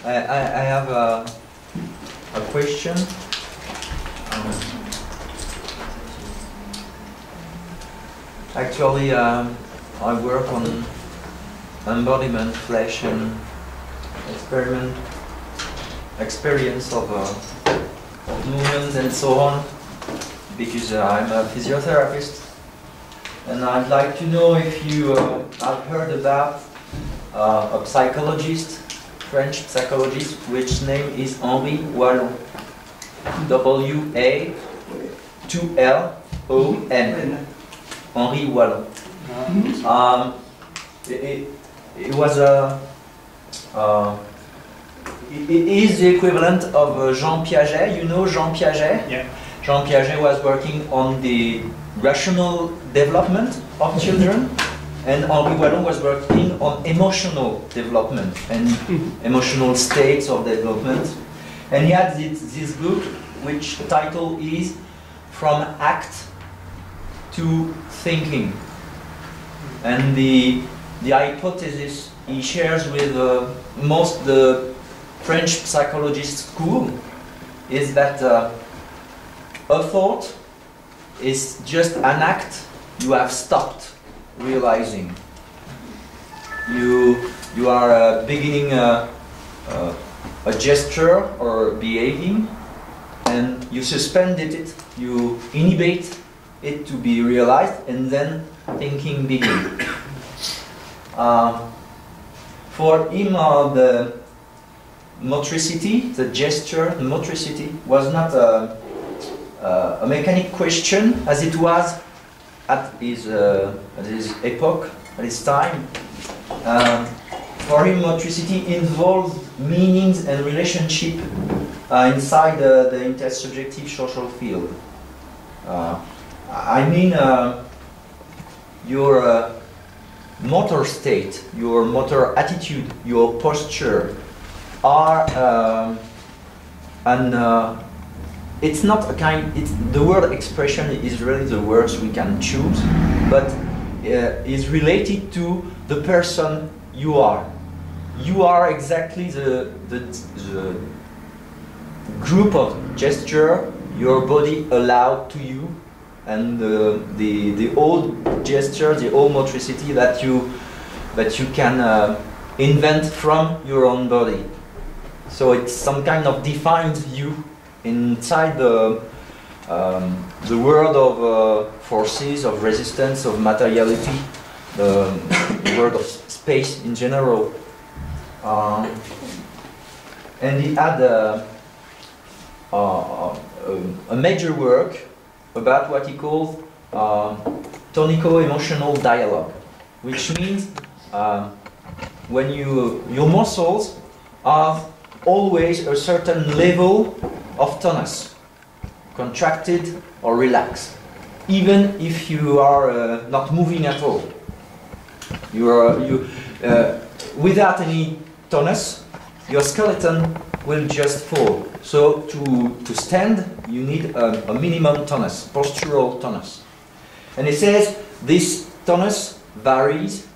I have a question. Actually, I work on embodiment, flesh, and experience of movement and so on, because I'm a physiotherapist, and I'd like to know if you have heard about a psychologist, French psychologist, which name is Henri Wallon. W-A-2-L-O-N. Henri Wallon. It was a. It is the equivalent of Jean Piaget. You know Jean Piaget? Yeah. Jean Piaget was working on the rational development of children, and Henri Wallon was working on emotional development and emotional states of development. And he had this book, which title is From Act to Thinking. And the hypothesis he shares with most the French psychologist school is that a thought is just an act you have stopped realizing. You are beginning a gesture or behaving, and you suspended it, you inhibit it to be realized, and then thinking begins. For him, the motricity, the gesture, the motricity was not a mechanic question as it was at his epoch, at his time. For him, motricity involved meanings and relationship inside the intersubjective social field. I mean, your motor state, your motor attitude, your posture are, it's not a kind, the word expression is really the words we can choose, but is related to the person you are. You are exactly the group of gesture your body allowed to you, and the old gesture, the old motricity that you can invent from your own body. So it's some kind of defined you inside the world of forces, of resistance, of materiality, the world of space in general. And he had a major work about what he called Toniko emotional dialogue, which means when your muscles have always a certain level of tonus, contracted or relaxed, even if you are not moving at all. Without any tonus, your skeleton will just fall. So to stand, you need a minimum tonus, postural tonus. And it says this tonus varies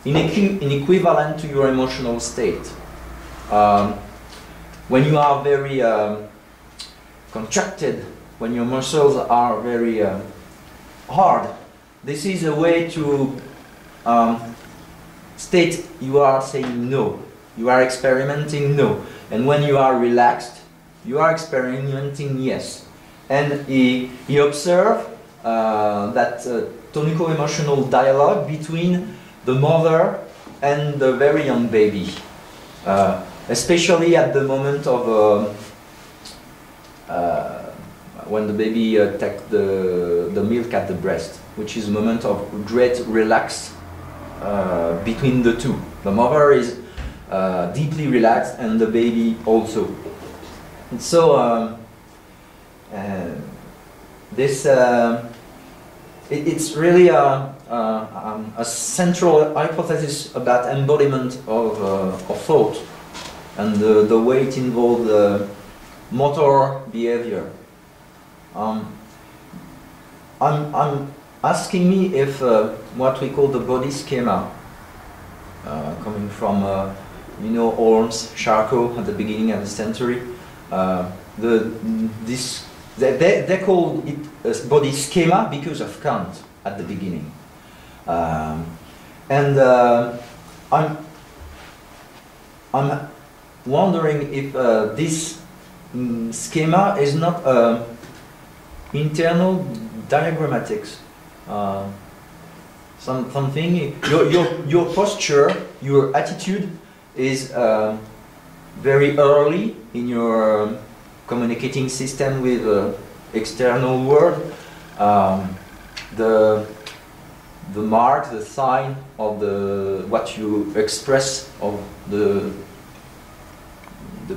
in equivalent to your emotional state. When you are very contracted, when your muscles are very hard, this is a way to state you are saying no. You are experimenting no. And when you are relaxed, you are experimenting yes. And he observed that Toniko emotional dialogue between the mother and the very young baby, especially at the moment of when the baby takes the milk at the breast, which is a moment of great relax between the two. The mother is deeply relaxed and the baby also. And so it's really a central hypothesis about embodiment of thought and the way it involves motor behavior. I'm asking me if what we call the body schema coming from you know, Orms, Charcot at the beginning of the century. They call it a body schema because of Kant at the beginning. I'm wondering if this schema is not internal diagrammatics. Something, your posture, your attitude is very early in your communicating system with external world. The mark, the sign of what you express of the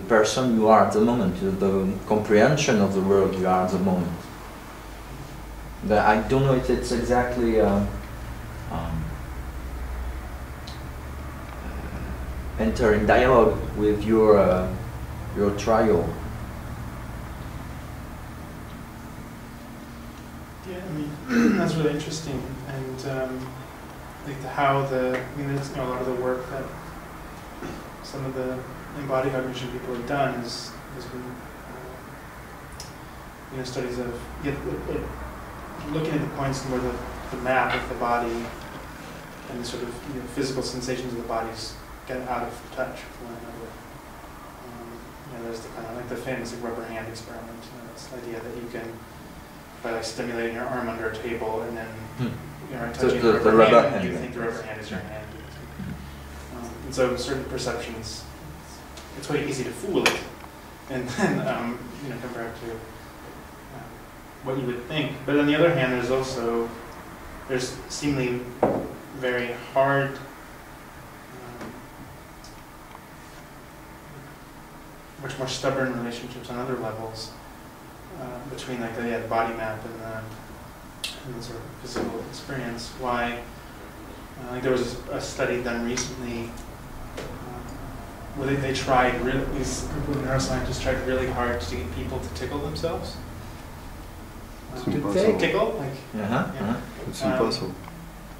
person you are at the moment, the comprehension of the world you are at the moment. I don't know if it's exactly enter in dialogue with your trial. Yeah, I mean that's really interesting, and like how a lot of the work that some of the embodied cognition people have done has been studies of looking at the points where the map of the body and the sort of physical sensations of the bodies get out of touch with one another. There's the kind of like the famous rubber hand experiment. It's the idea that you can, by like stimulating your arm under a table and then touching the rubber hand, you think the rubber hand is your hand. And so certain perceptions, it's quite easy to fool it, and then compared to what you would think. But on the other hand, there's seemingly very hard much more stubborn relationships on other levels between like the body map and the sort of physical experience. Why? Like there was a study done recently where they tried these group of neuroscientists tried really hard to get people to tickle themselves. Tickle, like it's impossible.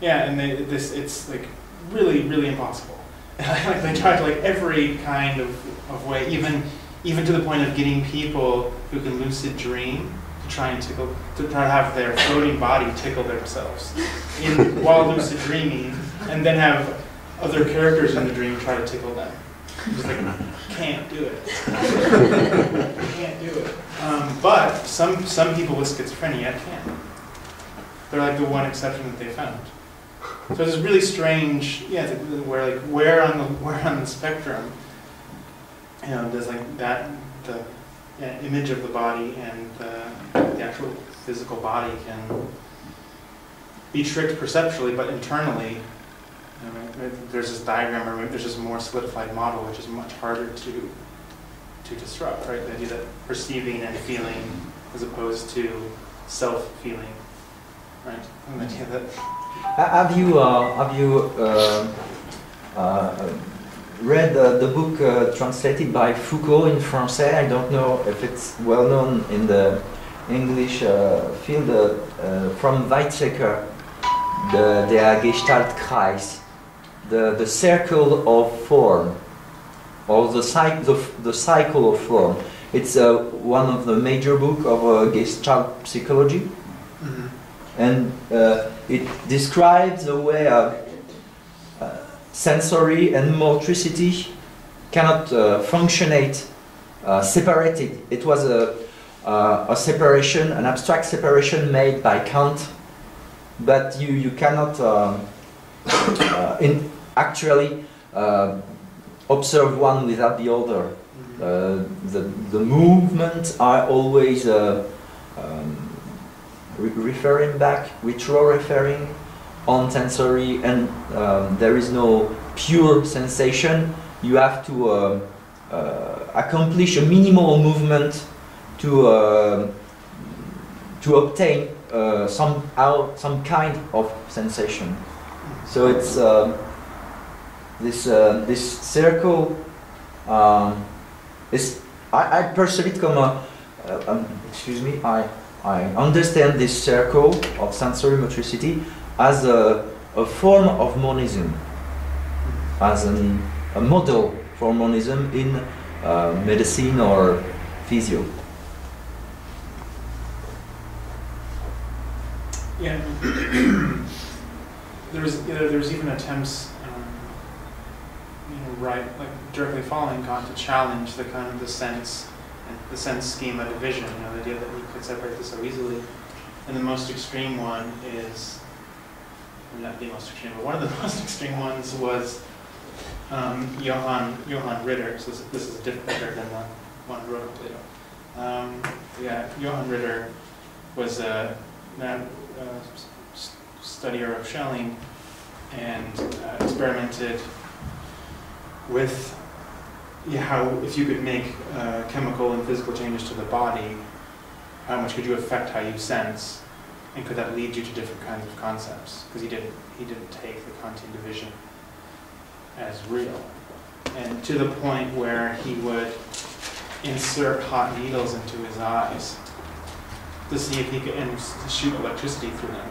Yeah, and it's like really, really impossible. Like they tried like every kind of way, even to the point of getting people who can lucid dream to try and tickle, to try to have their floating body tickle themselves while lucid dreaming, and then have other characters in the dream try to tickle them. Just like, can't do it. Can't do it. But some people with schizophrenia can. They're like the one exception that they found. So it's really strange, where on the spectrum, does like that the image of the body and the actual physical body can be tricked perceptually, but internally, there's this diagram, or there's this more solidified model, which is much harder to disrupt, right? The idea that perceiving and feeling as opposed to self-feeling, right? And the idea that have you read the book translated by Foucault in Francais? I don't know if it's well known in the English field, from Weizsäcker, Der Gestaltkreis, the circle of form, or the cycle of form. It's one of the major books of Gestalt psychology. Mm-hmm. And it describes the way sensory and motricity cannot functionate separated. It was a separation, an abstract separation made by Kant, but you cannot actually observe one without the other. The movements are always referring back, retro-referring on sensory, and there is no pure sensation. You have to accomplish a minimal movement to obtain some kind of sensation. So it's this circle is I perceive it como I understand this circle of sensory motricity as a form of monism. as a model for monism in medicine or physio. Yeah, there's even attempts, like directly following Kant, to challenge the kind of the sense schema division. The idea that you could separate this so easily. And the most extreme one is, not the most extreme, but one of the most extreme ones was Johann Ritter. So this is a different better than the one who wrote on Plato. Johann Ritter was a studier of Schelling and experimented with how, if you could make chemical and physical changes to the body, how much could you affect how you sense, and could that lead you to different kinds of concepts? Because he didn't take the Kantian division as real, and to the point where he would insert hot needles into his eyes to see if he could, and shoot electricity through them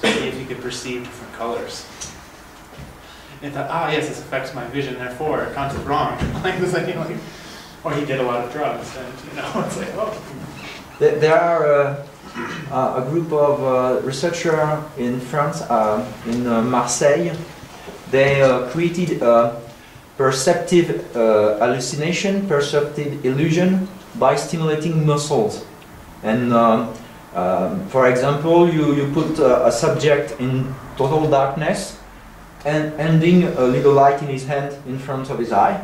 to see if he could perceive different colors. And thought, yes, this affects my vision, therefore Kant is wrong. Or he did a lot of drugs, and it's like, oh. There are a group of researchers in France, in Marseille. They created perceptive hallucination, perceptive illusion by stimulating muscles. And for example, you put a subject in total darkness and ending a little light in his hand in front of his eye,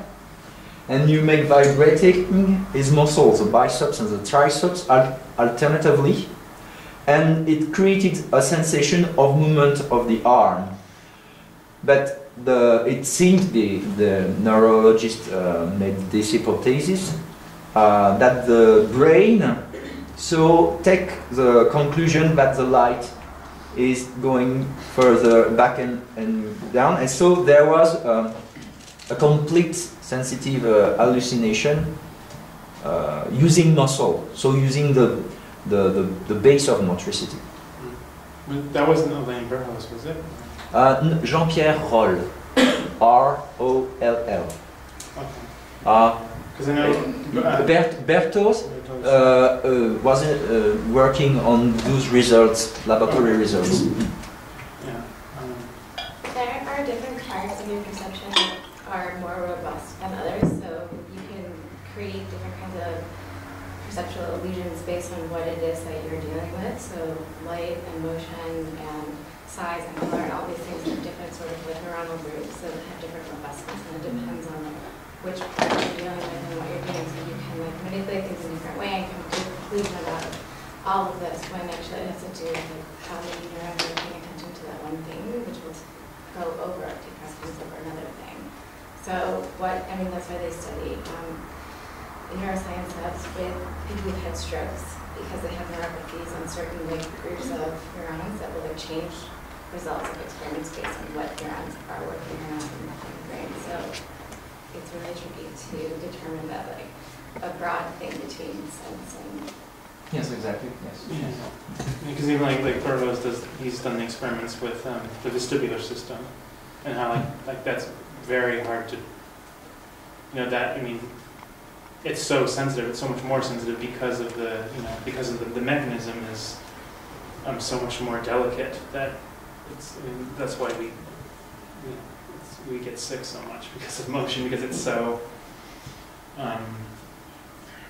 and you make vibrating his muscles, the biceps and the triceps alternatively, and it created a sensation of movement of the arm. But it seemed the neurologist made this hypothesis that the brain take the conclusion that the light is going further back and down, and so there was a complete sensitive hallucination using muscle, so using the base of motricity. That wasn't Alain Berhaus, was it? Jean-Pierre Roll, R-O-L-L. Okay. Because I know Bertos was working on those results, laboratory results. Yeah. There are different parts of your perception that are more robust than others, so you can create different kinds of perceptual illusions based on what it is that you're dealing with. So light and motion and size and color and all these things have different sort of neuronal groups that have different robustness, and it depends on which part you're dealing with and what you're doing, so you can manipulate things in a different way and come to a conclusion about all of this when actually it has to do with how many neurons are paying attention to that one thing, which will go over, take precedence over another thing. So that's why they study neuroscience labs with people who've had strokes, because they have neuropathies on certain groups of neurons that will change results of experiments based on what neurons are working or not in the brain. So it's really tricky to determine that a broad thing between sense and. Yes, exactly. Yes. Yeah. Because even like Berhaus he's done the experiments with the vestibular system, and how that's very hard to. It's so sensitive. It's so much more sensitive because of the mechanism is so much more delicate that that's why we get sick so much because of motion, because it's so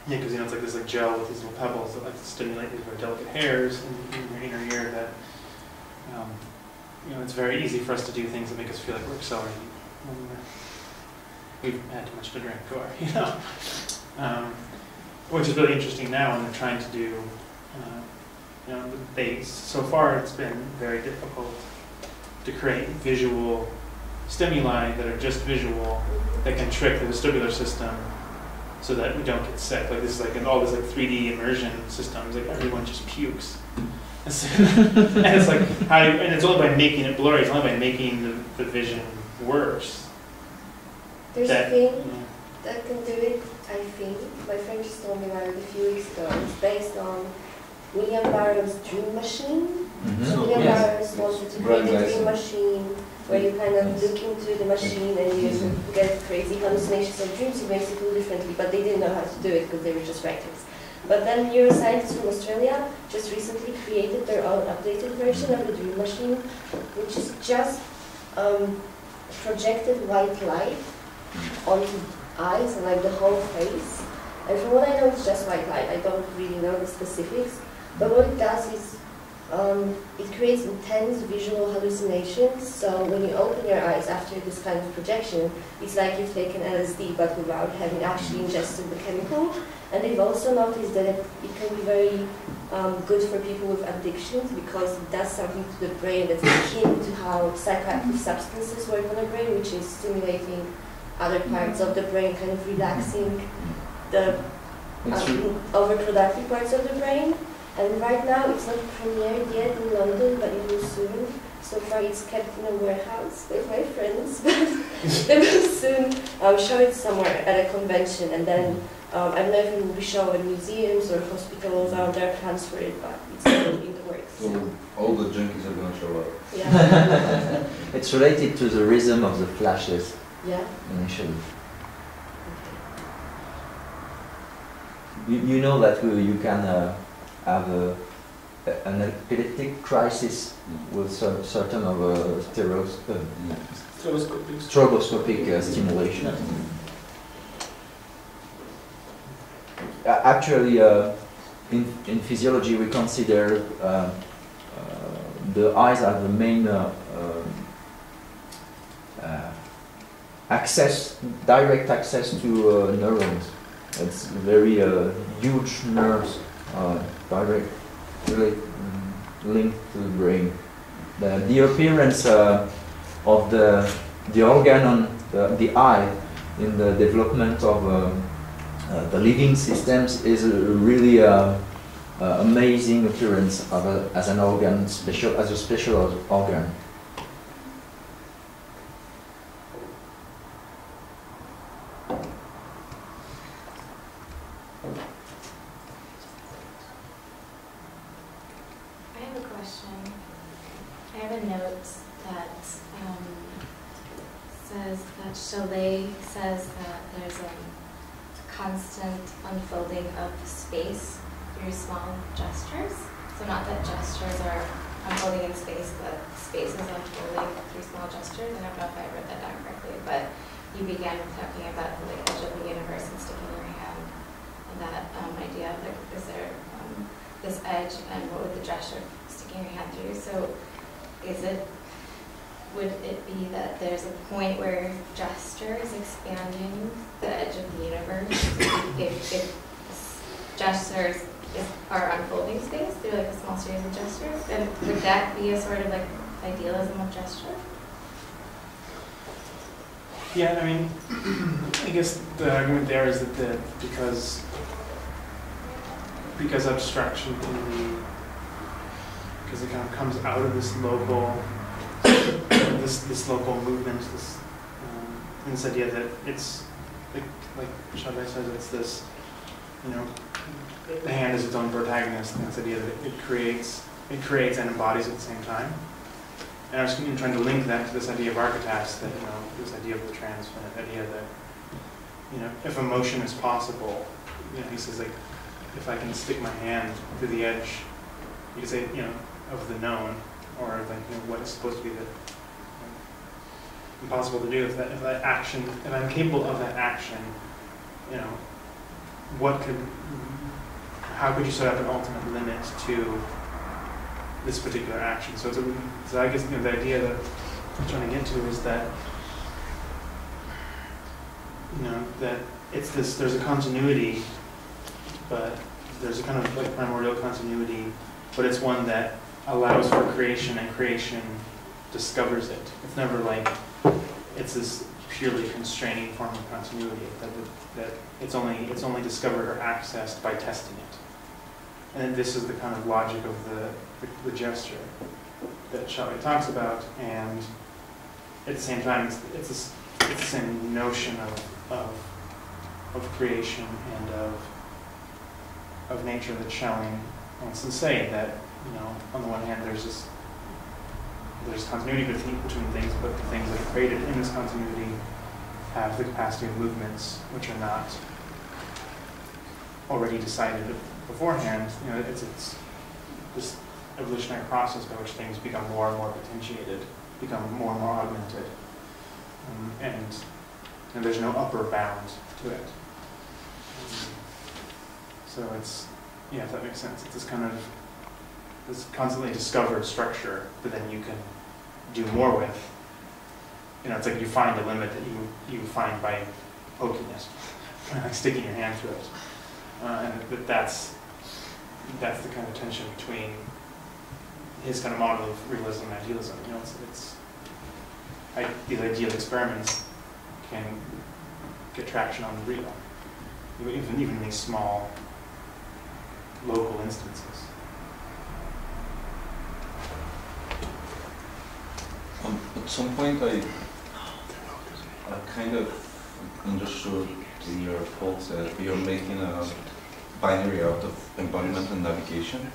because it's like this gel with these little pebbles that stimulate these very delicate hairs in your inner ear that it's very easy for us to do things that make us feel like we're accelerating when we've had too much to drink, or which is really interesting now when they're trying to do so far it's been very difficult to create visual stimuli that are just visual, that can trick the vestibular system so that we don't get sick. Like this is all this 3D immersion systems, everyone just pukes. And it's and it's only by making it blurry, it's only by making the vision worse. There's a thing that can do it, I think. My friend just told me about it a few weeks ago. It's based on William Burroughs' Dream Machine. Mhm. William Yes. Burroughs wanted to create a dream Right. machine where you kind of look into the machine and you get crazy hallucinations of dreams. He makes it do differently, but they didn't know how to do it because they were just writers. But then neuroscientists from Australia just recently created their own updated version of the dream machine, which is just projected white light onto eyes and like the whole face. And from what I know, it's just white light. I don't really know the specifics. But what it does is it creates intense visual hallucinations. So when you open your eyes after this kind of projection, it's like you've taken LSD but without having actually ingested the chemical. And they've also noticed that it can be very good for people with addictions because it does something to the brain that's akin to how psychoactive substances work on the brain, which is stimulating other parts of the brain, kind of relaxing the overproductive parts of the brain. And right now it's not premiered yet in London, but it will soon. So far it's kept in a warehouse with my friends, but they will soon show it somewhere at a convention. And then I don't know if it will be shown in museums or hospitals. There are plans for it, but it's still in the works. So all the junkies are going to show up. Yeah. It's related to the rhythm of the flashes Yeah. initially. You know that you can have an epileptic crisis with certain of stroboscopic stimulation. Actually, in physiology, we consider the eyes are the main direct access to neurons. It's very huge nerves, directly linked to the brain. The appearance of the organ on the eye in the development of the living systems is a really amazing appearance of as an organ, as a special organ. Chalet says that there's a constant unfolding of space through small gestures. So not that gestures are unfolding in space, but space is unfolding through small gestures. I don't know if I wrote that down correctly, but you began with talking about the edge of the universe and sticking your hand, and that idea of like, is there this edge, and what would the gesture of sticking your hand through? So would it be that there's a point where gesture is expanding the edge of the universe? if gestures are unfolding space through like a small series of gestures, then would that be a sort of like idealism of gesture? Yeah, I mean, I guess the argument there is that because abstraction can be, because it kind of comes out of this local this local movement, and this idea that it's like Chavez says, it's this, the hand is its own protagonist, and this idea that it creates and embodies at the same time. And I was trying to link that to this idea of archetypes, that this idea of the transfinite idea that if emotion is possible, he says like if I can stick my hand to the edge, you could say of the known, or like what is supposed to be the impossible to do. If that action, if I'm capable of that action, how could you set up an ultimate limit to this particular action? So I guess the idea that I'm trying to get to is that that it's this. There's a continuity, but there's a kind of like primordial continuity, but it's one that allows for creation, and creation discovers it. It's never like it's this purely constraining form of continuity that it's only discovered or accessed by testing it. And this is the kind of logic of the gesture that Chalet talks about, and at the same time it's the same notion of creation and of nature that Schelling wants to say that, on the one hand, there's continuity between things, but the things that are created in this continuity have the capacity of movements which are not already decided beforehand. It's this evolutionary process by which things become more and more potentiated, become more and more augmented, and there's no upper bound to it. So it's, if that makes sense, it's this kind of this constantly discovered structure that then you can do more with. It's like you find a limit that you find by poking it, sticking your hand through it, and that's the kind of tension between his kind of model of realism and idealism. These ideal experiments can get traction on the real, even these small local instances. At some point, I kind of understood in your talk that you're making a binary out of embodiment and navigation.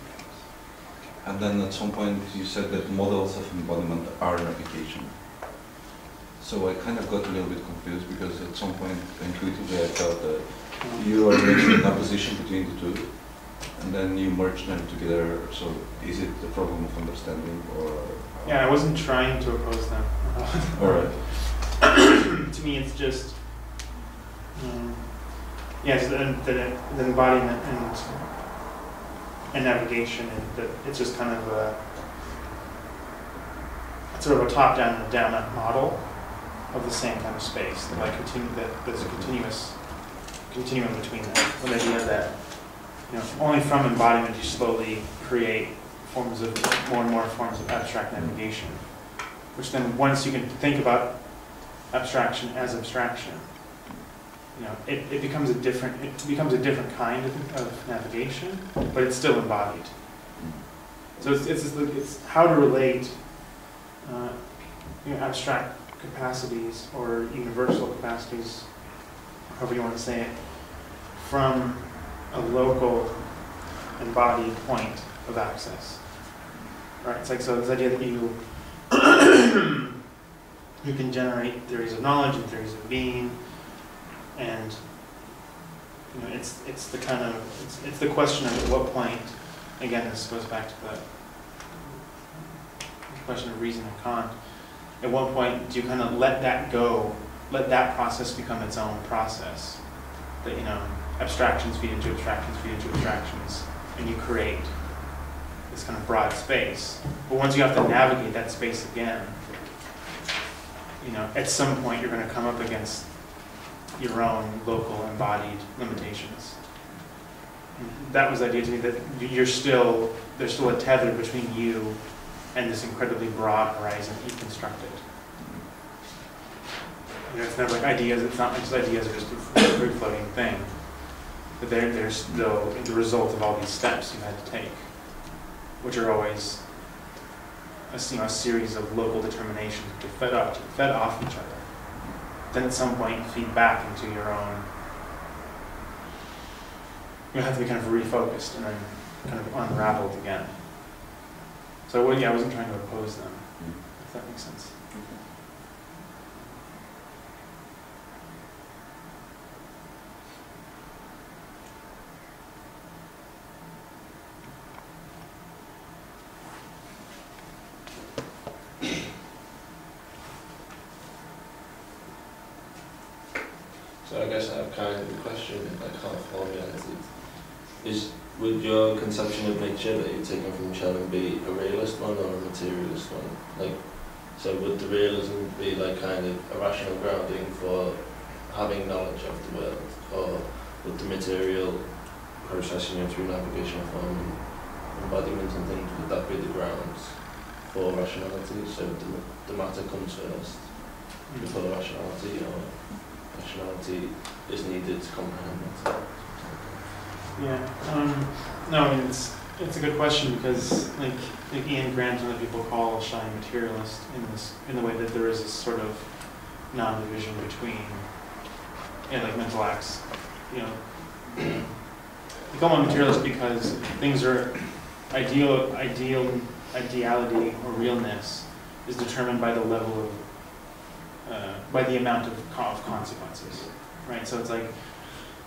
And then at some point you said that models of embodiment are navigation. So I kind of got a little bit confused because at some point intuitively I felt that you are making an opposition between the two and then you merge them together. So is it the problem of understanding or? Yeah, I wasn't trying to oppose them. Alright. To me it's just, it's the embodiment and navigation, and that it's just kind of it's sort of a top-down and a down-up model of the same kind of space. That there's a continuum between them. The idea that only from embodiment you slowly create more and more forms of abstract navigation, which then once you can think about abstraction as abstraction, it becomes a different kind of navigation, but it's still embodied. So it's how to relate abstract capacities or universal capacities, however you want to say it, from a local embodied point of access. Right? It's like, so this idea that you can generate theories of knowledge and theories of being, and it's the question of at what point, again this goes back to the question of reason and Kant, at what point do you kind of let that go, let that process become its own process, that abstractions feed into abstractions feed into abstractions, and you create this kind of broad space. But once you have to navigate that space again, at some point you're going to come up against your own local embodied limitations. And that was the idea to me, that there's still a tether between you and this incredibly broad horizon that you constructed. It's never like ideas, it's not just ideas are just a free floating thing. But they're still the result of all these steps you had to take, which are always a series of local determinations that are fed off each other. Then at some point you feed back into your own, you have to be kind of refocused and then kind of unraveled again. So I wasn't trying to oppose them, if that makes sense. So I guess I have kind of a question, like half oriented. Would your conception of nature that you've taken from Schema be a realist one or a materialist one? So would the realism be like kind of a rational grounding for having knowledge of the world, or would the material processing through navigation form and embodiment and things, would that be the grounds for rationality? So the matter comes first before the rationality, or rationality is needed to comprehend it? Yeah. No, I mean, it's a good question, because like Ian Grant and other people call Schein materialist in the way that there is this sort of non-division between like mental acts, we call them materialist because things are ideality or realness is determined by the level of, by the amount of consequences, right? So it's like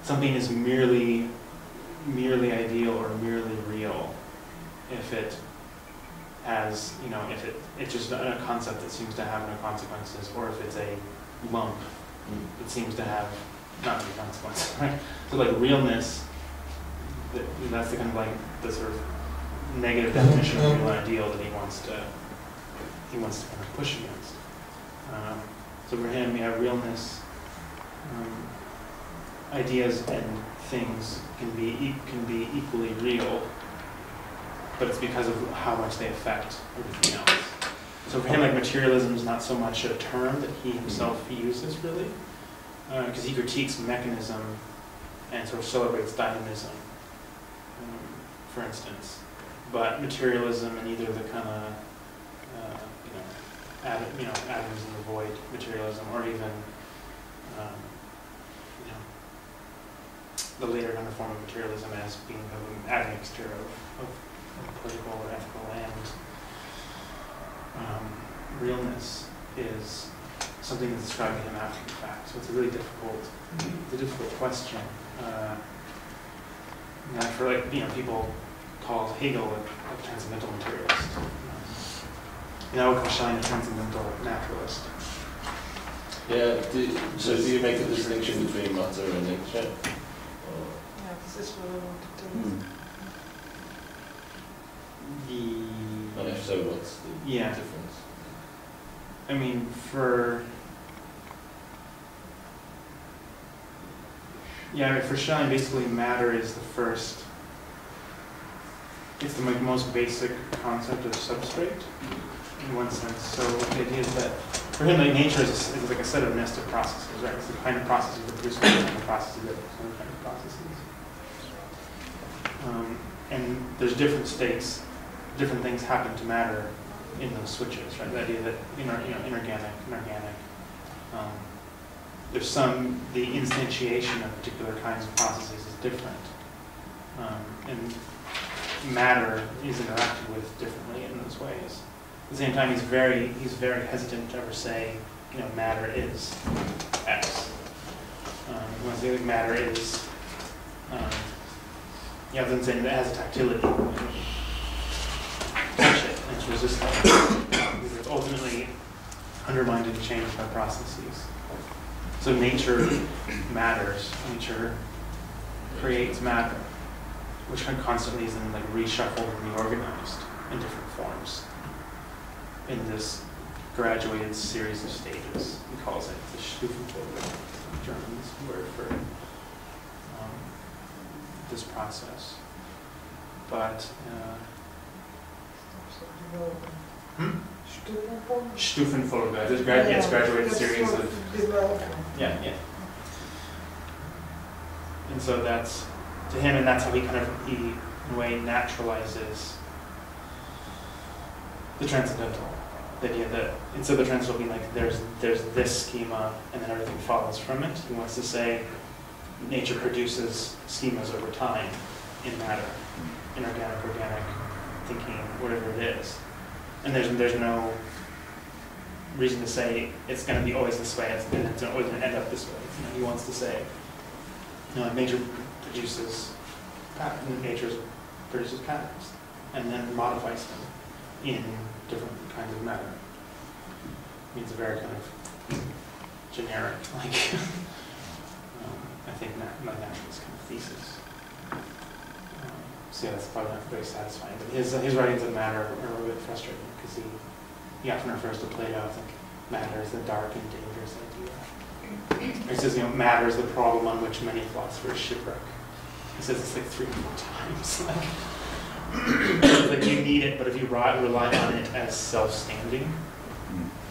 something is merely ideal or merely real if it has, if it's just a concept that seems to have no consequences, or if it's a lump that seems to have not many consequences, right? So like realness, that's the kind of like the sort of negative definition of real ideal that he wants to kind of push against. So for him, realness, ideas and things can be equally real, but it's because of how much they affect everything else. So for him, like materialism is not so much a term that he himself uses really, because he critiques mechanism and sort of celebrates dynamism, for instance. But materialism and either the kind of atoms in the void materialism, or even the later kind of form of materialism as being an admixture of political or ethical and realness is something that's described to him after the fact. So it's a really difficult question. For people call Hegel a transcendental materialist. I would call Schein a transcendental naturalist. Yeah. So do you make a distinction between matter and nature? Yeah, this is what I wanted to do. And if so, what's the difference? I mean, for Schein, basically matter is the first. It's the most basic concept of substrate, in one sense. So the idea is that for him, like nature is like a set of nested processes, right? It's the kind of processes that produce other kind of processes that produce other kind of processes. And there's different states, different things happen to matter in those switches, right? The idea that inorganic, there's the instantiation of particular kinds of processes is different, and matter is interacted with differently in those ways. At the same time, he's very hesitant to ever say, matter is X. He wants to say that matter is, other than saying that it has a tactility. Touch it, and it's resistant. It's ultimately undermined and changed by processes. So nature matters. Nature creates matter, which constantly is then reshuffled and reorganized in different forms in this graduated series of stages. He calls it the Stufenfolge, German's word for this process. But Stufenfolge. It's graduated series of yeah. And so that's to him, and that's how he in a way naturalizes the transcendental. The idea that instead of the transcendental being like there's this schema and then everything follows from it, he wants to say nature produces schemas over time in matter, inorganic, organic, thinking, whatever it is. And there's no reason to say it's going to be always this way, it's always going to end up this way. He wants to say, nature produces patterns, and then modifies them in different kinds of matter. It means a very kind of generic, I think, naturalist kind of thesis. So yeah, that's probably not very satisfying. But his writings on matter are a little bit frustrating because he often refers to Plato. I think matter is the dark and dangerous idea. He says, matter is the problem on which many philosophers shipwreck. He says it's like 3 or 4 times. Like you need it, but if you rely on it as self-standing,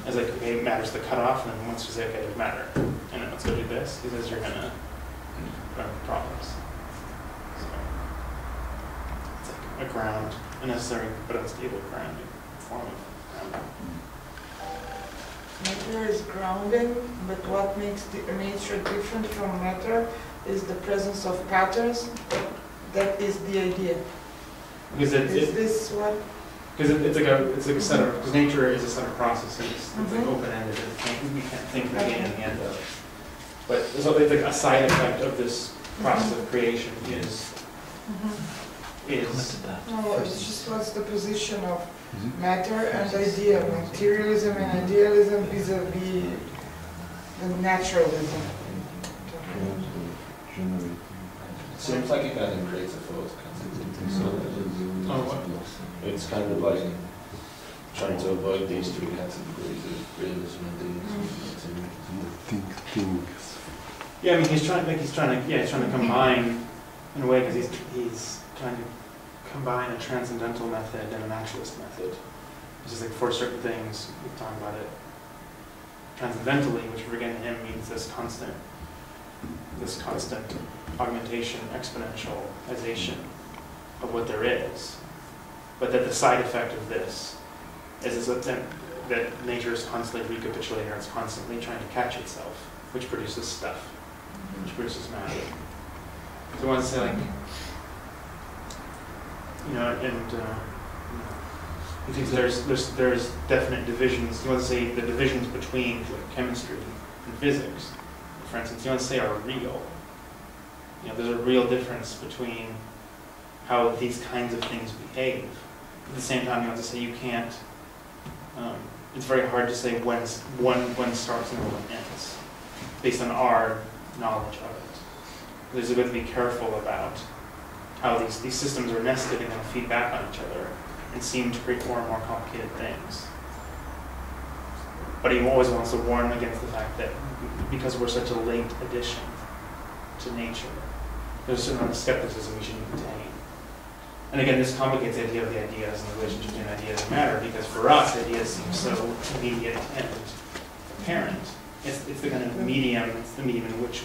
as okay, matter's the cutoff, and then once you say, okay, there's matter, and then let's go do this, he says you're gonna run into problems. So it's like a necessary but unstable grounding form of grounding. Matter is grounding, but what makes the nature different from matter is the presence of patterns. that is the idea. Because Is this what? Because it's like a set of, because nature is a set of processes. It's like open-ended. We can't think the beginning and the end of it. But so it's like a side effect of this process of creation is No, it's just what's the position of matter and idea, materialism and idealism vis-a-vis the naturalism. Seems like it kind of creates a thought. It's kind of like trying to avoid these three categories of realism and materialism. Yeah, I mean, he's trying to combine in a way, because he's trying to combine a transcendental method and a naturalist method. It's just like for certain things, we've talked about it transcendentally, which for again him means this constant augmentation, exponentialization of what there is. But that the side effect of this is that nature is constantly recapitulating, or it's constantly trying to catch itself, which produces stuff, which produces matter. So I want to say, like, he thinks there's definite divisions. You want to say the divisions between like, chemistry and physics, for instance, you want to say are real. There's a real difference between how these kinds of things behave. At the same time, you want to say you can't. It's very hard to say when starts and when ends, based on our knowledge of it. There's a bit to be careful about how these systems are nested and going to feed back on each other and seem to create more and more complicated things. But he always wants to warn against the fact that because we're such a late addition to nature, there's a certain amount of skepticism we should maintain. And again, this complicates the idea of the ideas and the relationship between ideas and matter, because for us, ideas seem so immediate and apparent. It's the kind of medium, it's the medium in which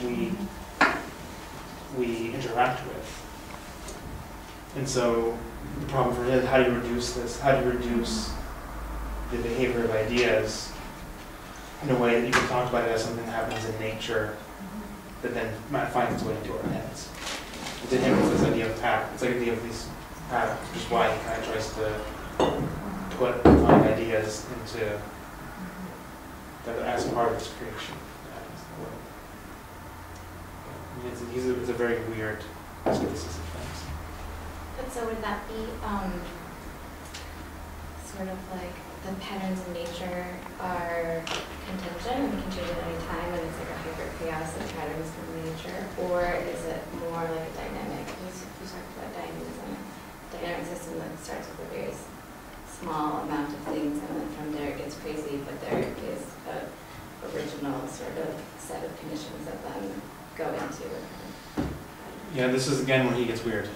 we interact with. And so the problem for him is, how do you reduce this? How do you reduce the behavior of ideas in a way that you can talk about it as something that happens in nature that then might find its way into our heads? And to him, it's this idea of patterns. It's like the idea of these patterns, which is why he kind of tries to put ideas into that as part of his creation. It's a very weird skepticism of things. But so would that be sort of like the patterns in nature are contingent and can change at any time, and it's like a hyper chaos of patterns from nature? Or is it more like a dynamic? You talked about dynamism. Dynamic system that starts with a very small amount of things, and then from there it gets crazy, but there is a original sort of set of conditions that then go into it. Yeah, this is again where he gets weird,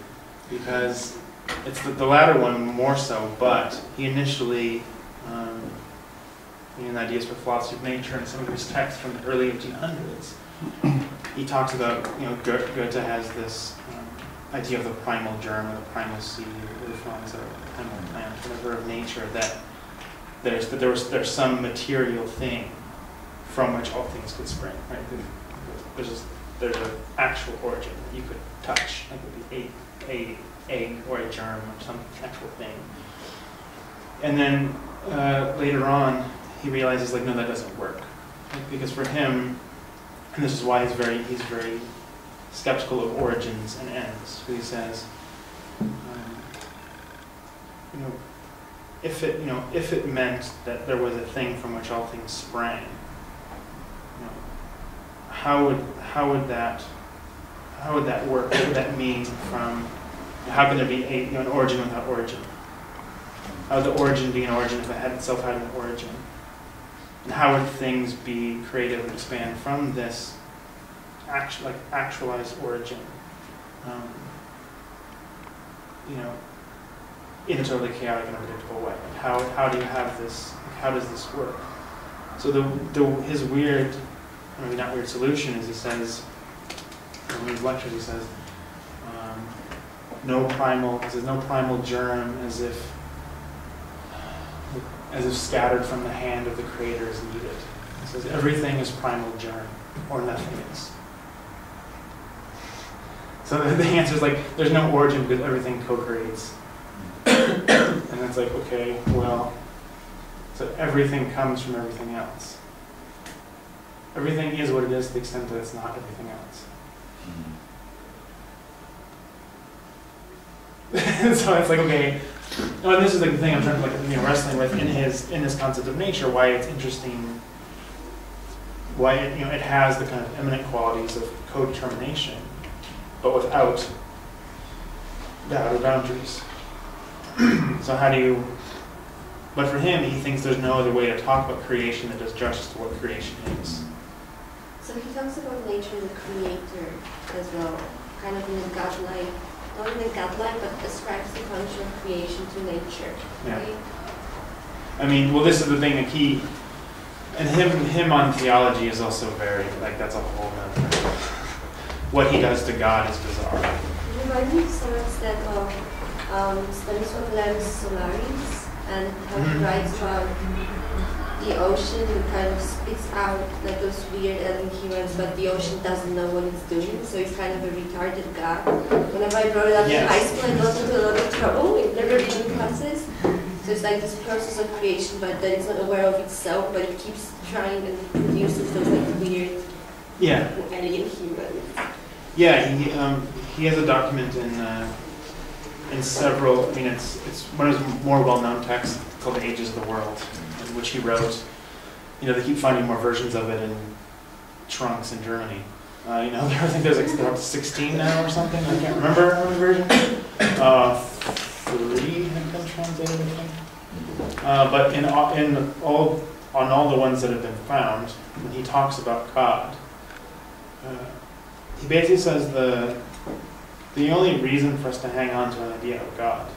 because it's the latter one more so, but he initially, in Ideas for Philosophy of Nature and some of his texts from the early 1800s, he talks about, Goethe has this idea of the primal germ or the primal seed, or the primal plant, whatever, of nature, that there's some material thing from which all things could spring, right? There's an actual origin that you could touch, like it would be a egg or a germ or some actual thing. And then later on, he realizes, like, no, that doesn't work, right? Because for him, and this is why he's very skeptical of origins and ends. He says, if it meant that there was a thing from which all things sprang, how would that work? What would that mean? How can there be an origin without origin? How would the origin be an origin if it had itself had an origin? And how would things be created and expand from this actualized origin? In a totally chaotic and unpredictable way. How do you have this? How does this work? So his weird, maybe not weird solution is, he says, in his lectures, he says, no primal germ as if scattered from the hand of the creator is needed. He says everything is primal germ, or nothing is. So the answer is like, there's no origin because everything co-creates. And it's like, okay, well, so everything comes from everything else. Everything is what it is to the extent that it's not everything else. So it's like, okay, oh, and this is like the thing I'm trying to wrestling with in this concept of nature, why it's interesting, why it has the kind of eminent qualities of co-determination, but without the outer boundaries. So how do you? But for him, he thinks there's no other way to talk about creation that does justice to what creation is. So he talks about nature and the creator as well, kind of in a godlike, not in a godlike, but ascribes the function of creation to nature. Yeah. Right? I mean, well, this is the thing that he, and him on theology is also very, like, that's a whole other thing. What he does to God is bizarre. It reminds me so much that studies of Lens Solaris and how he writes about the ocean and kind of spits out like those weird elements, but the ocean doesn't know what it's doing, so it's kind of a retarded God. Whenever I brought it up in high school, I got into a lot of trouble in the reading classes. So it's like this process of creation, but that it's not aware of itself, but it keeps trying and produces those like weird alien humans. Yeah, he has a document in several. I mean, it's one of his more well-known texts called "The Ages of the World," in which he wrote. They keep finding more versions of it in trunks in Germany. I think there's they're up to 16 now or something. I can't remember how many versions. 3 have been translated, I think. But on all the ones that have been found, when he talks about God, he basically says the only reason for us to hang on to an idea of God,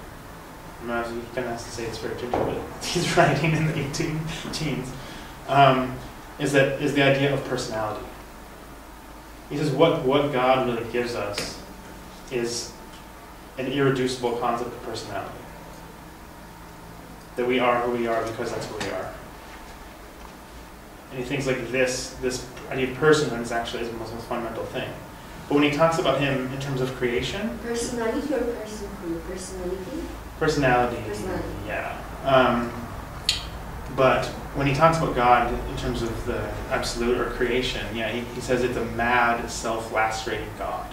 he kind of has to say it's very ginger, but he's writing in the 18 teens, is the idea of personality. He says what God really gives us is an irreducible concept of personality. That we are who we are because that's who we are. And he thinks like this idea of personhood is actually the most fundamental thing. But when he talks about him in terms of creation... Personality or personhood? Personality? Personality, yeah. But when he talks about God in terms of the absolute or creation, he says it's a mad, self-lacerating God.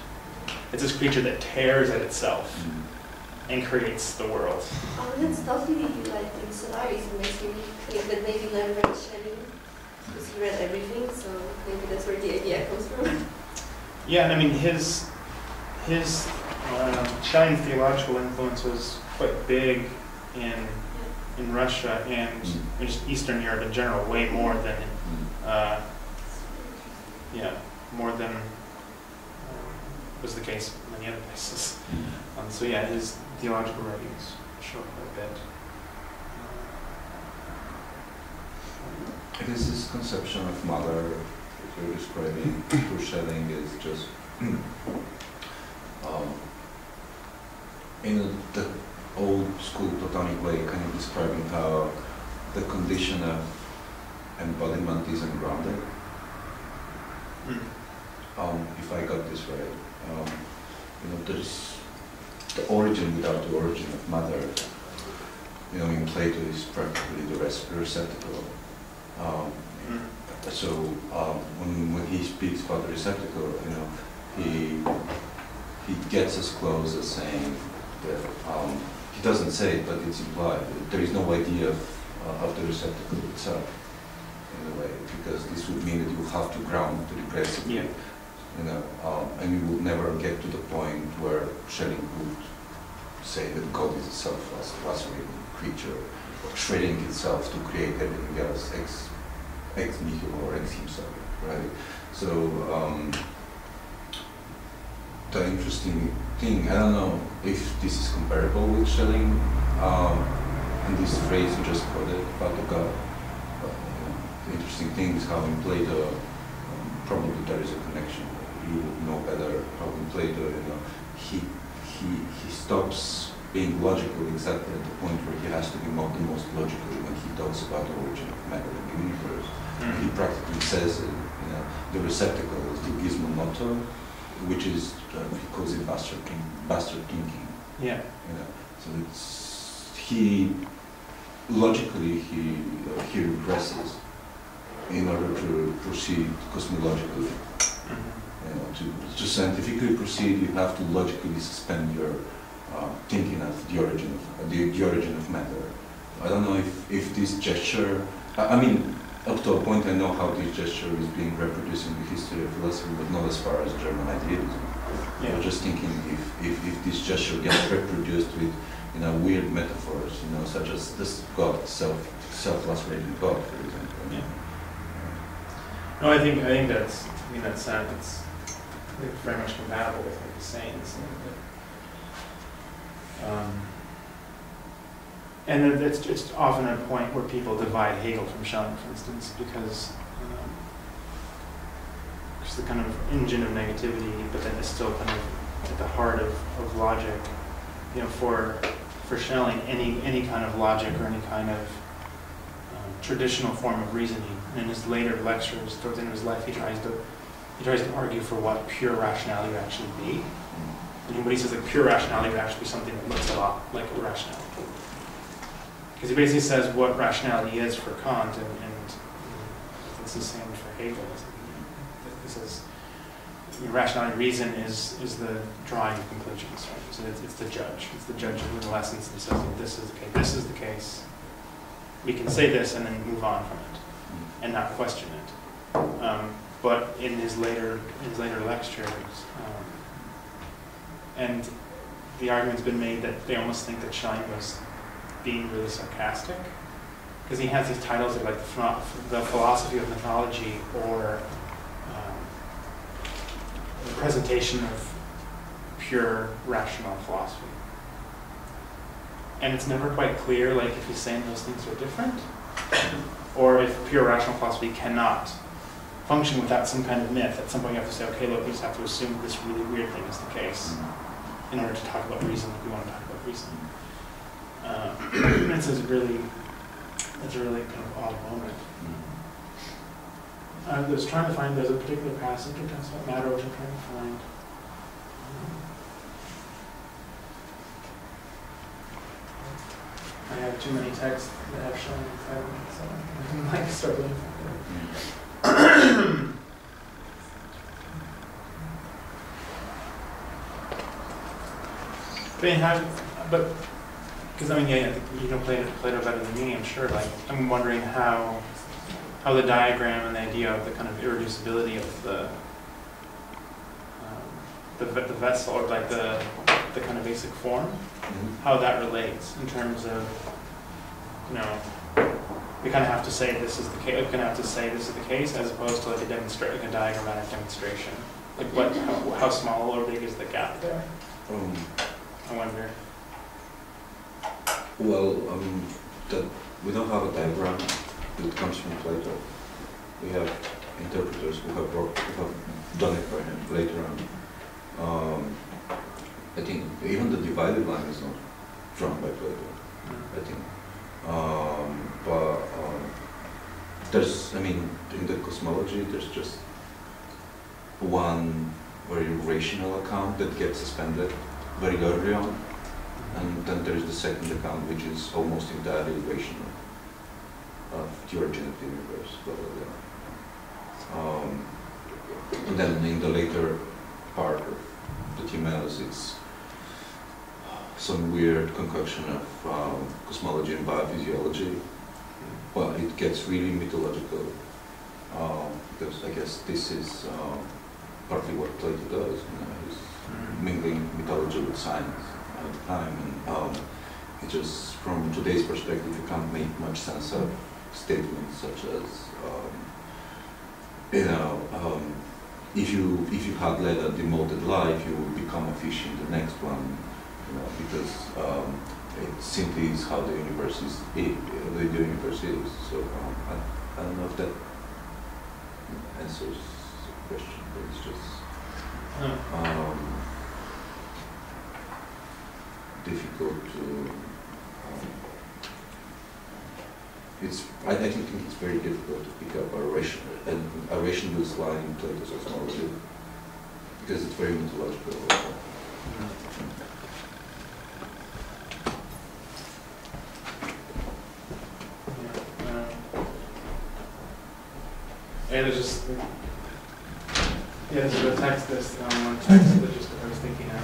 It's this creature that tears at itself and creates the world. Oh, that's totally like in Solaris. It makes me think that maybe Leonard read Shelley, because he read everything, so maybe that's where the idea comes from. Yeah, and I mean his Shelley's theological influence was quite big in Russia and just Eastern Europe in general, way more than was the case in many other places. So his theological writings show quite a bit. I guess this conception of mother that you're describing through Schelling is just in the old school Platonic way, kind of describing how the condition of embodiment is ungrounded. If I got this right, there's the origin without the origin of matter. In Plato is practically the receptacle. So when he speaks about the receptacle, he gets as close as saying that he doesn't say it, but it's implied. There is no idea of the receptacle itself, in a way, because this would mean that you have to ground the regressive. Yeah. And you would never get to the point where Schelling would say that God is a self-lacerating creature, shredding itself to create everything else ex nihilo or ex himself, right? So the interesting thing, I don't know if this is comparable with Schelling and this phrase you just quoted about the God. But the interesting thing is how in Plato, probably there is a connection. You would know better how in Plato, he stops being logical exactly at the point where he has to be the most logical when he talks about the origin of matter in the universe. He practically says, the receptacle is the gizmo motor, which is he calls it bastard thinking. Yeah. You know, so it's logically he regresses in order to proceed cosmologically. You know, to scientifically proceed, you have to logically suspend your thinking at the origin of matter. I don't know if this gesture, I mean, up to a point I know how this gesture is being reproduced in the history of philosophy, but not as far as German idealism. Yeah. I'm just thinking if this gesture gets reproduced with, you know, weird metaphors, you know, such as this God, self-lacerating God, for example. Yeah. No, I think that's very much compatible with what he's saying. And it's often a point where people divide Hegel from Schelling, for instance, because it's the kind of engine of negativity, but then it's still kind of at the heart of logic. You know, for Schelling, any kind of logic or any kind of traditional form of reasoning. And in his later lectures, towards the end of his life, he tries to argue for what pure rationality would actually be. And what he says, like, pure rationality would actually be something that looks a lot like irrationality. Because he basically says what rationality is for Kant, and it's the same for Hegel. He says, you know, rationality, reason is the drawing of conclusions, right? So it's the judge. It's the judge of the lessons and says, this is the case. We can say this and then move on from it and not question it. But in his later lectures, and the argument's been made that they almost think that Schelling was being really sarcastic, because he has these titles of like the philosophy of mythology, or the presentation of pure rational philosophy. And it's never quite clear, like, if he's saying those things are different, or if pure rational philosophy cannot function without some kind of myth. At some point you have to say, okay, look, we just have to assume this really weird thing is the case in order to talk about reason, if we want to talk about reason. It's a really kind of odd moment. I was trying to find, there's a particular passage that talks about matter, which I'm trying to find. I have too many texts that have shown inside of me, so I might start looking but because I mean, yeah, you know Plato better than me, I'm sure. Like, I'm wondering how the diagram and the idea of the kind of irreducibility of the vessel, or like the kind of basic form, how that relates in terms of, you know, we kind of have to say this is the case. We kind of have to say this is the case, as opposed to like like a diagrammatic demonstration. Like how small or big is the gap there? I wonder. Well, that we don't have a diagram that comes from Plato. We have interpreters who have done it for him later on. I think even the divided line is not drawn by Plato, I think. But there's, I mean, in the cosmology, there's just one very rational account that gets suspended very early on, and then there's the second account, which is almost entirely rational, of the origin of the universe, blah, blah, blah. And then in the later part of the Timaeus, it's some weird concoction of cosmology and biophysiology. Well, it gets really mythological, because I guess this is partly what Plato does. You know, he's mingling mythology with science at the time, and it just, from today's perspective, you can't make much sense of statements such as, you know, if you had led a demoted life, you would become a fish in the next one. You know, because it simply is how the universe is. The universe is. So I don't know if that answers the question, but it's just difficult to. I think it's very difficult to pick up a rationalist line in Plato's cosmology, because it's very mythological. Yeah, there's just there's a text this text that just I was thinking of.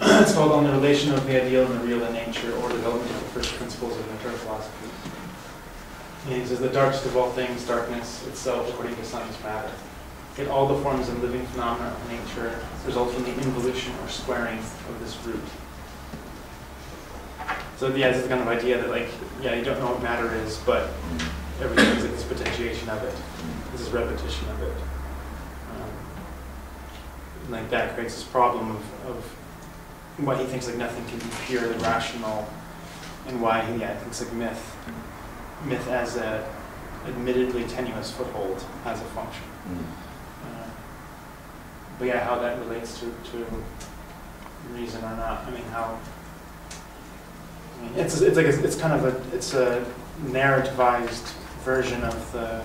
It's called On the Relation of the Ideal and the Real in Nature, or Development of the First Principles of Natural Philosophy. And he says, the darkest of all things, darkness itself, according to science, matter. Yet all the forms of living phenomena of nature result from the involution or squaring of this root. So yeah, this is the kind of idea that like, yeah, you don't know what matter is, but everything is like this potentiation of it. This is repetition of it. Like that creates this problem of why he thinks like nothing can be purely rational, and why he thinks like myth as a admittedly tenuous foothold has a function. But yeah, how that relates to reason or not. I mean, it's kind of a narrativized version of the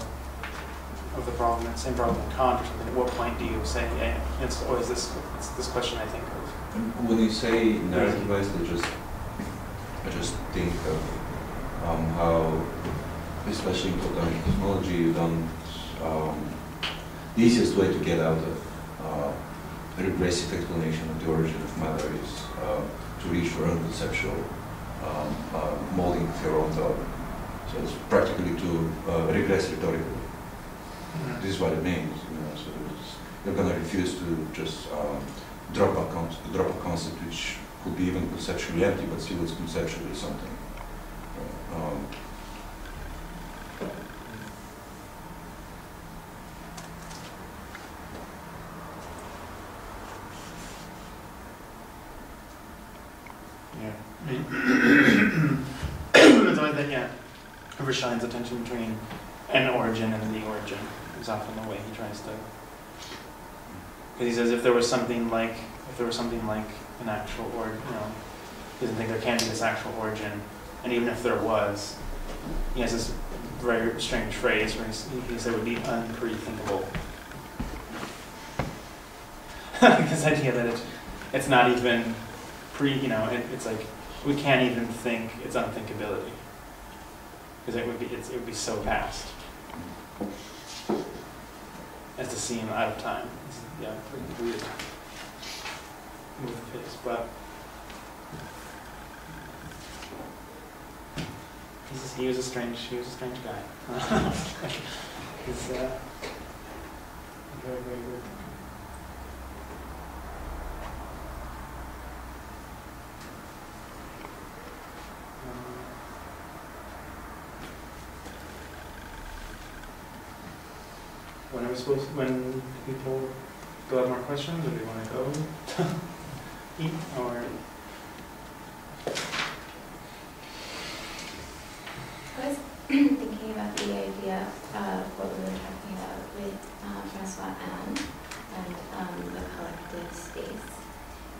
problem. It's the same problem in Kant or something. At what point do you say, yeah? It's always this question I think of. When you say narrativized, I just think of how, especially in Platonic cosmology, you don't. The easiest way to get out of a regressive explanation of the origin of matter is to reach your own conceptual molding of your own thought. So it's practically to regress rhetorically. This is what it means, So you're going to refuse to just drop a concept which could be even conceptually empty, but still it's conceptually something. It's always that, whoever shines attention between an origin and the origin is often the way he tries to. Because he says if there was something like an actual origin, he doesn't think there can be this actual origin, and even if there was, he has this very strange phrase where he said it would be unprethinkable. This idea that it's not even it's like we can't even think its unthinkability because it would be so vast as to seem out of time. It's, pretty weird with the face, but he was a strange guy. He's very, very weird. When people go have more questions, or do you want to go eat, or? I was thinking about the idea of what we were talking about with Francois and the collective space,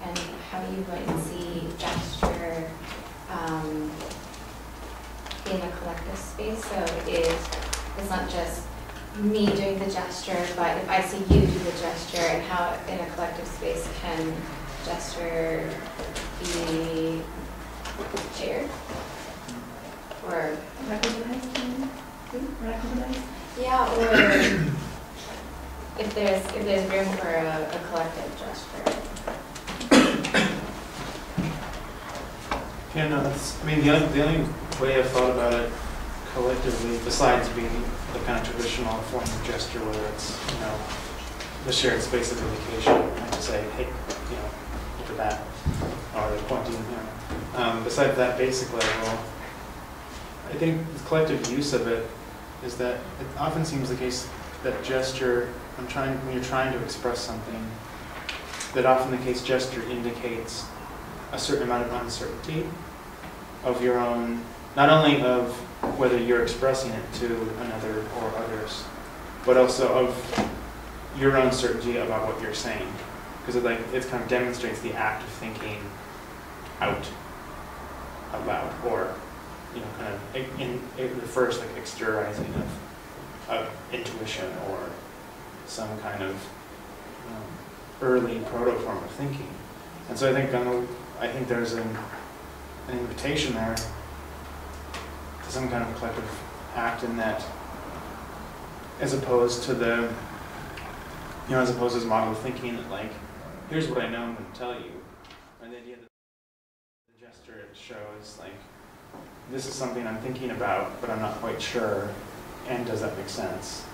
and how you might see gesture in a collective space. So it's not just me doing the gesture, but if I see you do the gesture, and how in a collective space can gesture be shared or recognized? Yeah, or if there's room for a collective gesture. Yeah, no, that's. I mean, the only way I've thought about it collectively, besides being the kind of traditional form of gesture, whether it's the shared space of indication, and to say, hey, look at that, or pointing, besides that, basically, I think the collective use of it is that it often seems the case that gesture, when you're trying to express something, that often the case gesture indicates a certain amount of uncertainty of your own, not only of whether you're expressing it to another or others, but also of your own certainty about what you're saying. Because it kind of demonstrates the act of thinking out loud, or it refers like exteriorizing of intuition or some kind of early proto-form of thinking. And so I think there's an invitation there to some kind of collective act in that, as opposed to the, as opposed to this model of thinking that, like, here's what I know I'm going to tell you. And the idea that the gesture it shows, like, this is something I'm thinking about, but I'm not quite sure, and does that make sense?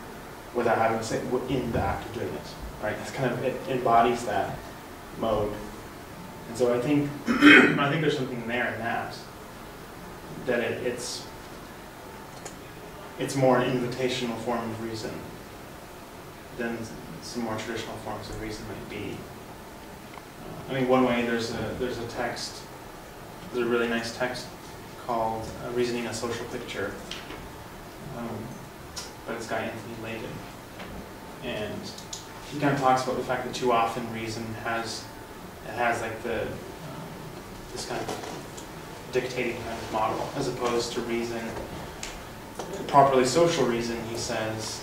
Without having to say, in the act of doing it, right? It's kind of, it embodies that mode. And so I think, there's something there in that it's more an invitational form of reason than some more traditional forms of reason might be. I mean, one way there's a text, there's a really nice text called Reasoning a Social Picture, by this guy Anthony Layden. And he kind of talks about the fact that too often reason has like this kind of dictating kind of model, as opposed to reason, properly social reason, he says,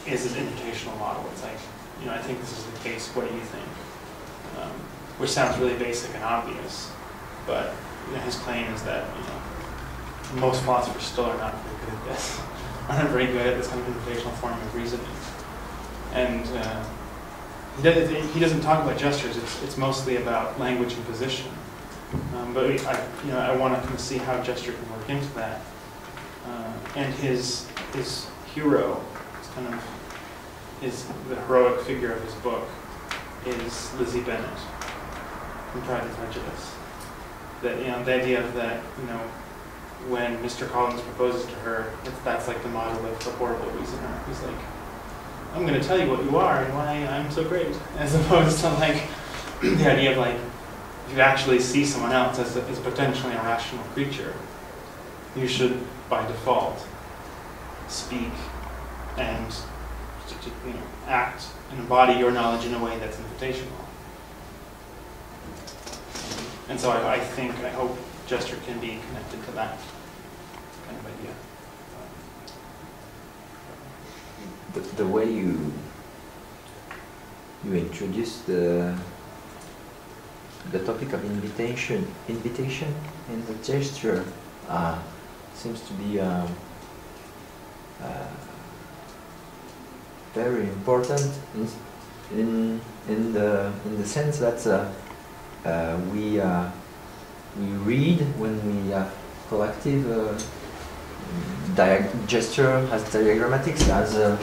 is an invitational model. It's like, I think this is the case, what do you think? Which sounds really basic and obvious, but his claim is that most philosophers still are not very good at this, are not very good at this kind of invitational form of reasoning. And he doesn't talk about gestures. It's mostly about language and position. But I want to kind of see how gesture can work into that. And his hero, the heroic figure of his book, is Lizzie Bennet from Pride and Prejudice. That the idea of that when Mr. Collins proposes to her, that's like the model of the horrible reasoner. He's like, I'm going to tell you what you are and why I'm so great, as opposed to like the idea of like, if you actually see someone else as potentially a rational creature, you should by default speak and act and embody your knowledge in a way that's invitational. And so I hope gesture can be connected to that kind of idea. The way you introduce the topic of invitation in the gesture seems to be very important in the sense that we read when we have collective gesture as diagrammatics, as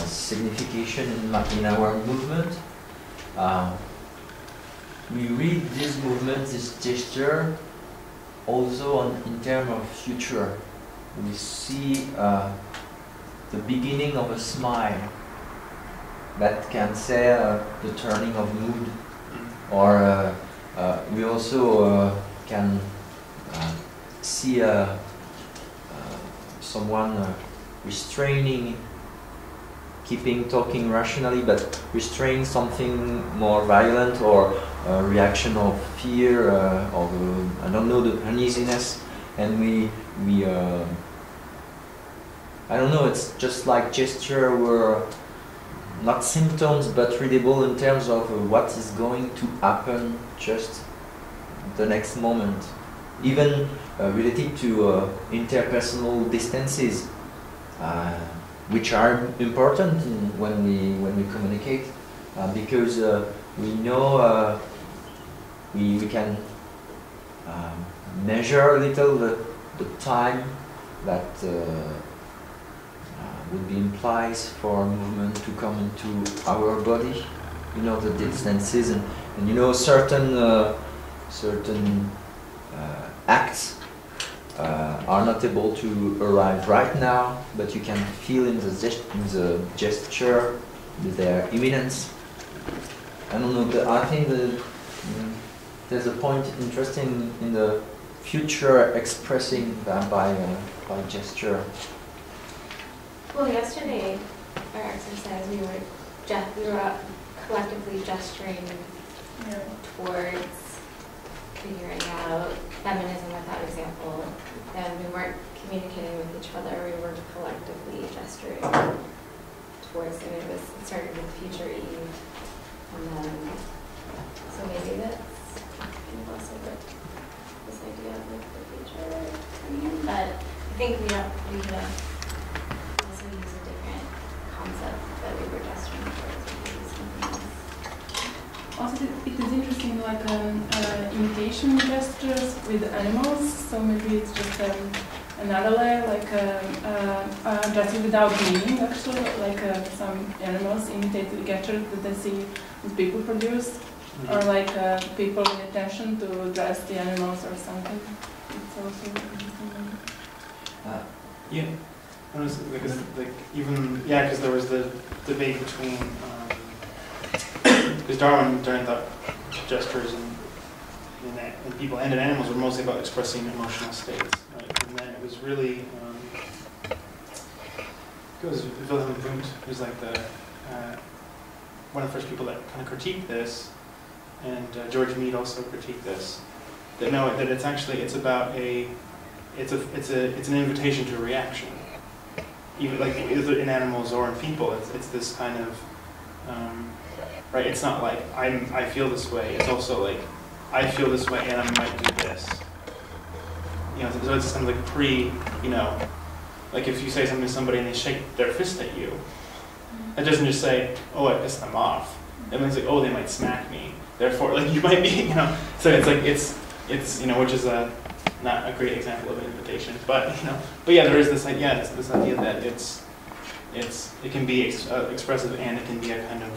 signification in our movement. We read this movement, this gesture, also in terms of future. We see the beginning of a smile that can say the turning of mood, or we also can see someone restraining, talking rationally, but restraining something more violent, or a reaction of fear, or I don't know, the uneasiness, and we I don't know, it's just like gesture were not symptoms but readable in terms of what is going to happen just the next moment, even related to interpersonal distances, which are important when we communicate, because we know we can measure a little the time that would be implies for movement to come into our body, the distances, and certain acts are not able to arrive right now, but you can feel in the gesture their imminence. I don't know, I think there's a point interesting in the future expressing by gesture. Well, yesterday, our exercise, we were collectively gesturing towards figuring out feminism with that example, and we weren't communicating with each other, we were collectively gesturing towards it. It started with future Eve, and then so maybe that's kind of also this idea of like the future coming in. But I think we could also use a different concept that we were gesturing towards. Something else. Also, it is interesting, like imitation gestures with animals. So maybe it's just another layer, like gesture without meaning. Actually, like some animals imitate the gestures that they see people produce, or like people pay attention to dress the animals or something. It's also interesting. Yeah, it was like even because there was the debate between because Darwin during the gestures in people and in animals were mostly about expressing emotional states, right? And then it was really it was Wilhelm Wundt, who's like the one of the first people that kind of critiqued this, and George Mead also critiqued this. That no, that it's actually it's an invitation to a reaction. Even like either in animals or in people, it's this kind of right. It's not like I feel this way. It's also like I feel this way and I might do this. You know, so it's kind of like like if you say something to somebody and they shake their fist at you, it doesn't just say, oh, I pissed them off. It means like, oh, they might smack me. Therefore, like you might be, So it's like it's which is not a great example of an invitation, but yeah, there is this this idea that it can be expressive and it can be a kind of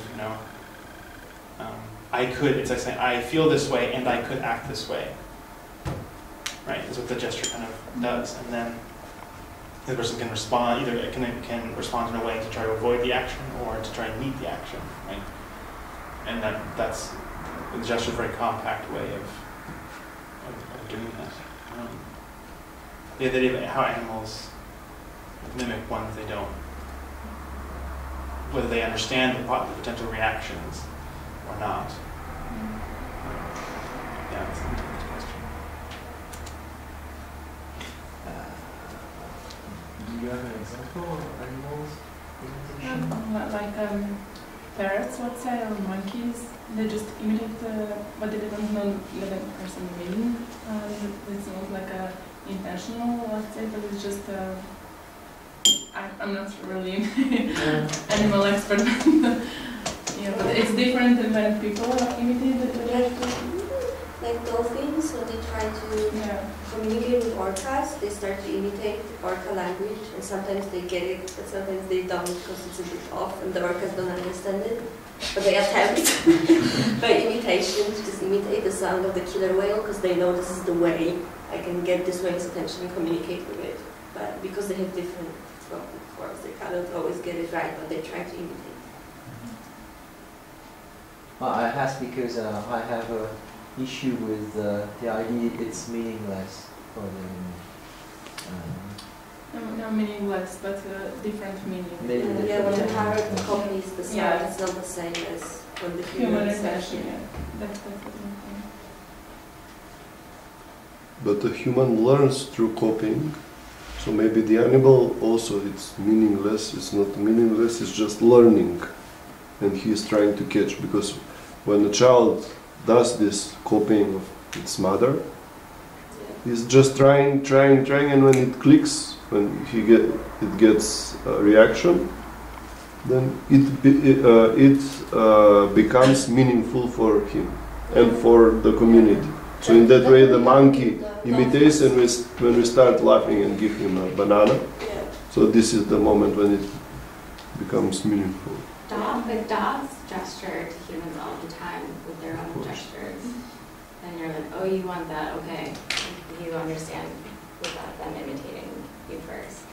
it's like saying I feel this way and I could act this way, right? Is what the gesture kind of does, and then the person can respond either it can respond in a way to try to avoid the action or to try and meet the action, right? And that's the gesture is a very compact way of doing that. The idea of how animals mimic ones they don't, whether they understand the potential reactions or not. Yeah, that's an interesting question. Do you have an example of animals? Like parrots, let's say, or monkeys. They just imitate what they don't know the person mean. It's not like a intentional, let's say, but it's just I'm not really animal expert. Yeah, but it's different when people imitate the like dolphins, when they try to communicate with orcas, they start to imitate orca language, and sometimes they get it, but sometimes they don't because it's a bit off, and the orcas don't understand it. But they attempt by imitation to just imitate the sound of the killer whale because they know this is the way I can get this whale's attention and communicate with it. But because they have different spoken forms, they cannot always get it right, but they try to imitate. Well, I ask because I have an issue with the idea it's meaningless for them. No meaningless, but different meaning. Yeah, when the parrot copies the sound, it's not the same as when the human attention. Yeah, that's what I'm saying. But the human learns through copying, so maybe the animal also it's meaningless. It's not meaningless. It's just learning, and he is trying to catch, because when a child does this copying of its mother, he's just trying, and when it clicks, when it gets a reaction, then it becomes meaningful for him and for the community. So in that way, the monkey imitates, and when we start laughing and give him a banana, so this is the moment when it becomes meaningful. Dogs gesture to humans all the time with their own gestures. And you're like, oh, you want that? Okay. You understand without them imitating you first.